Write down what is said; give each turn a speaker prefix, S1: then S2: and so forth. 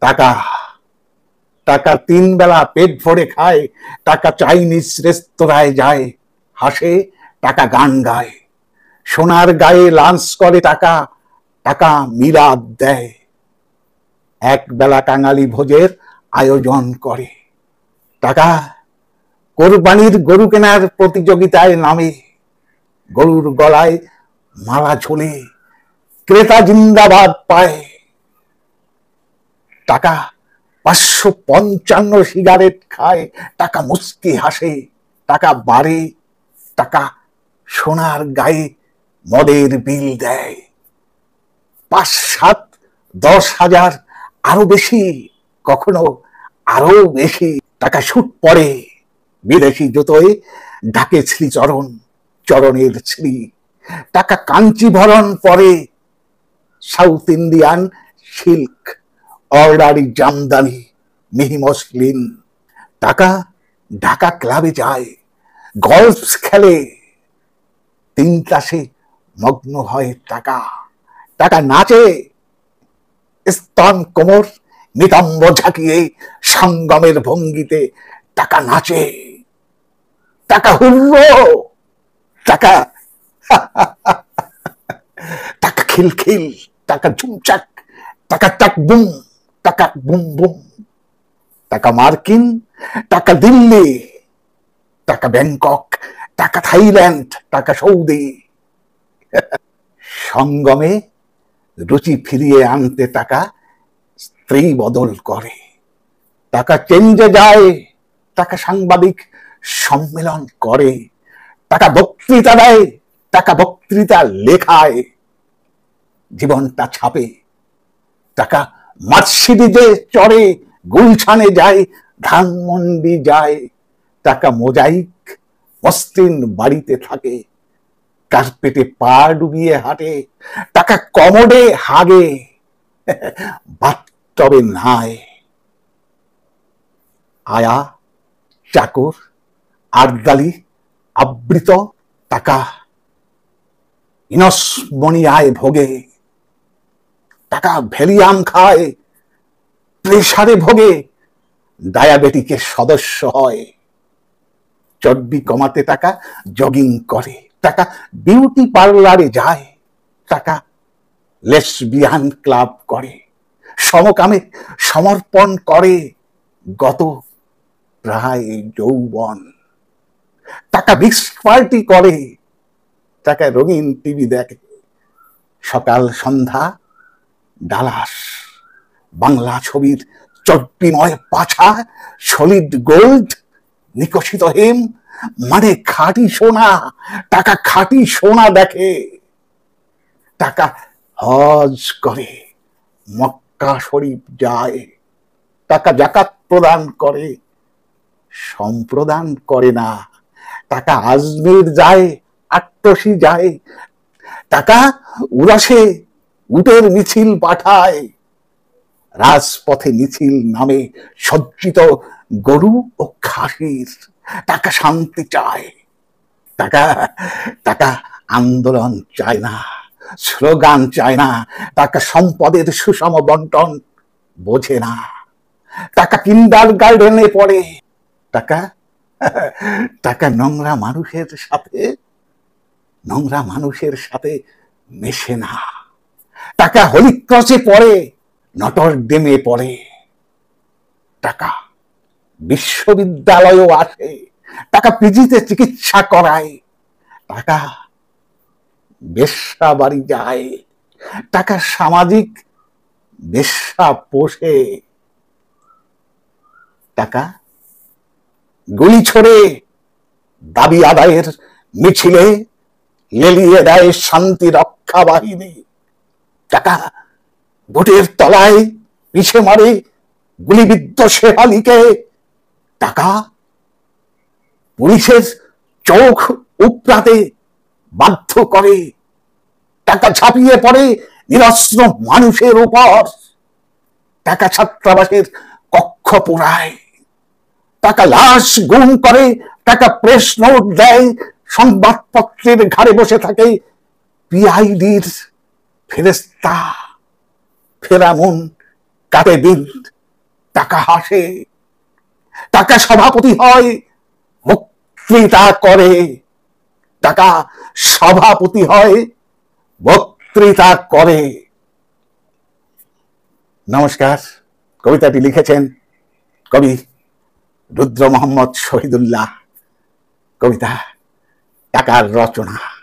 S1: টাকা টাকা 3 বেলা পেট ভরে খায়, টাকা চাইনিজ রেস্তোরাঁয় যায়, হাসে, টাকা গান গায়, সোনার গায়ে লাঞ্চ করে টাকা, টাকা মিলাদ দেয়, এক বেলা কাঙালি ভোজের আয়োজন করে টাকা, কোরবানির গরু কেনার প্রতিযোগিতায় নামে, গরুর গলায় মালা ঝোলে, ক্রেতা জিন্দাবাদ পায় টাকা, 555 সিগারেট খায়, টাকা মুচকি হাসে, টাকা বাড়ে, টাকা সোনার গায়ে মদের বিল দেয়, 5, 7, 10 হাজার, আরো বেশি, কখনো আরো বেশি টাকা সুট পড়ে, বিদেশি জুতোয় ঢাকে শ্রীচরণ, চরণের শ্রী, টাকা কাঞ্চিভরণ পরে, সাউথ ইন্ডিয়ান সিল্ক, অর্ডারি জামদানি, মিহি মসলিন, টাকা ঢাকা ক্লাবে যায়, গলফ খেলে, 3 তাসে মগ্ন হয় টাকা, টাকা নাচে, স্তন কোমর নিতম্ব ঝাঁকিয়ে সঙ্গমের ভঙ্গিতে টাকা নাচে, টাকা হুল্লো, টাকা টাকা খিলখিল, টাকা ঝুমচাক, টাকা টাক বুম, টাকা বুম বুম, টাকা মার্কিন, টাকা দিল্লি, টাকা ব্যাংকক, টাকা থাইল্যান্ড, টাকা সৌদি, সঙ্গমে রুচি ফিরিয়ে আনতে টাকা স্ত্রী বদল করে, টাকা চেঞ্জে যায়, টাকা সাংবাদিক সম্মেলন করে, টাকা বক্তৃতা দেয়, টাকা বক্তৃতা লেখায়, জীবনটা ছাপে, টাকা মার্সিডিজে চড়ে, গুলশানে যায়, ধানমন্ডি যায়, টাকা মোজাইক মসৃণ বাড়িতে থাকে, কার্পেটে পা ডুবিয়ে হাঁটে, টাকা কমোডে হাগে, বাথটবে নায়, আয়া, চাকর, আর্দালি, আবৃত, টাকা ইনসমনিয়ায় ভোগে, টাকা ভ্যালিয়াম খায়, প্রেসারে ভোগে, ডায়াবেটিকের সদস্য হয়, চর্বি কমাতে টাকা জগিং করে, টাকা বিউটি পার্লারে যায়, টাকা লেসবিয়ান ক্লাব করে, সমকামে সমর্পণ করে গত প্রায় যৌবন, টাকা মিক্স পার্টি করে, টাকা রঙিন টিভি দেখে, সকাল সন্ধ্যা ডালাস, বাংলা ছবির চর্বিময় পাছা, সলিড গোল্ড, নিকশিত হেম, মানে খাঁটি সোনা, টাকা খাঁটি সোনা দেখে, টাকা হজ করে, মক্কা শরীফ যায়, টাকা জাকাত প্রদান করে, সম্প্রদান করে না, টাকা আজমির যায়, আট্টসি যায়, টাকা উরাসে উটের মিছিল পাঠায়, রাজপথে মিছিল নামে সজ্জিত গরু ও খাসির, টাকা শান্তি চায়, টাকা টাকা আন্দোলন চায় না, স্লোগান চায় না, টাকা সম্পদের সুষম বন্টন বোঝে না, টাকা কিন্ডার গার্ডেনে পড়ে, টাকা টাকা নোংরা মানুষের সাথে মেশে না, টাকা হোলি ক্রসে পড়ে, নটর ডেমে পড়ে, টাকা বিশ্ববিদ্যালয়েও আসে, টাকা পিজিতে চিকিৎসা করায়, টাকা বেশ্যা বাড়ি যায়, টাকা সামাজিক বেশ্যা পোষে, টাকা গুলি ছোড়ে দাবি আদায়ের মিছিলে, লেলিয়ে দেয় শান্তি রক্ষা বাহিনী, টাকা বুটের তলায় পিছে মারে গুলিবিদ্ধ শেফালিকে, টাকা পুলিশের চোখ উপড়াতে বাধ্য করে, টাকা ঝাঁপিয়ে পড়ে নিরস্ত্র মানুষের উপর, টাকা ছাত্রাবাসের কক্ষ পোড়ায়, টাকা লাশ গুম করে, টাকা প্রেস নোট দেয়, সংবাদপত্রের ঘাড়ে বসে থাকে পিআইডির ফেরেস্তা, ফেরামুন কাটে দিন টাকা হাসে, টাকা সভাপতি হয়, বক্তৃতা করে। টাকা সভাপতি হয়, বক্তৃতা করে। নমস্কার। কবিতাটি লিখেছেন কবি রুদ্র মোহাম্মদ শহীদুল্লাহ। কবিতা টাকার রচনা।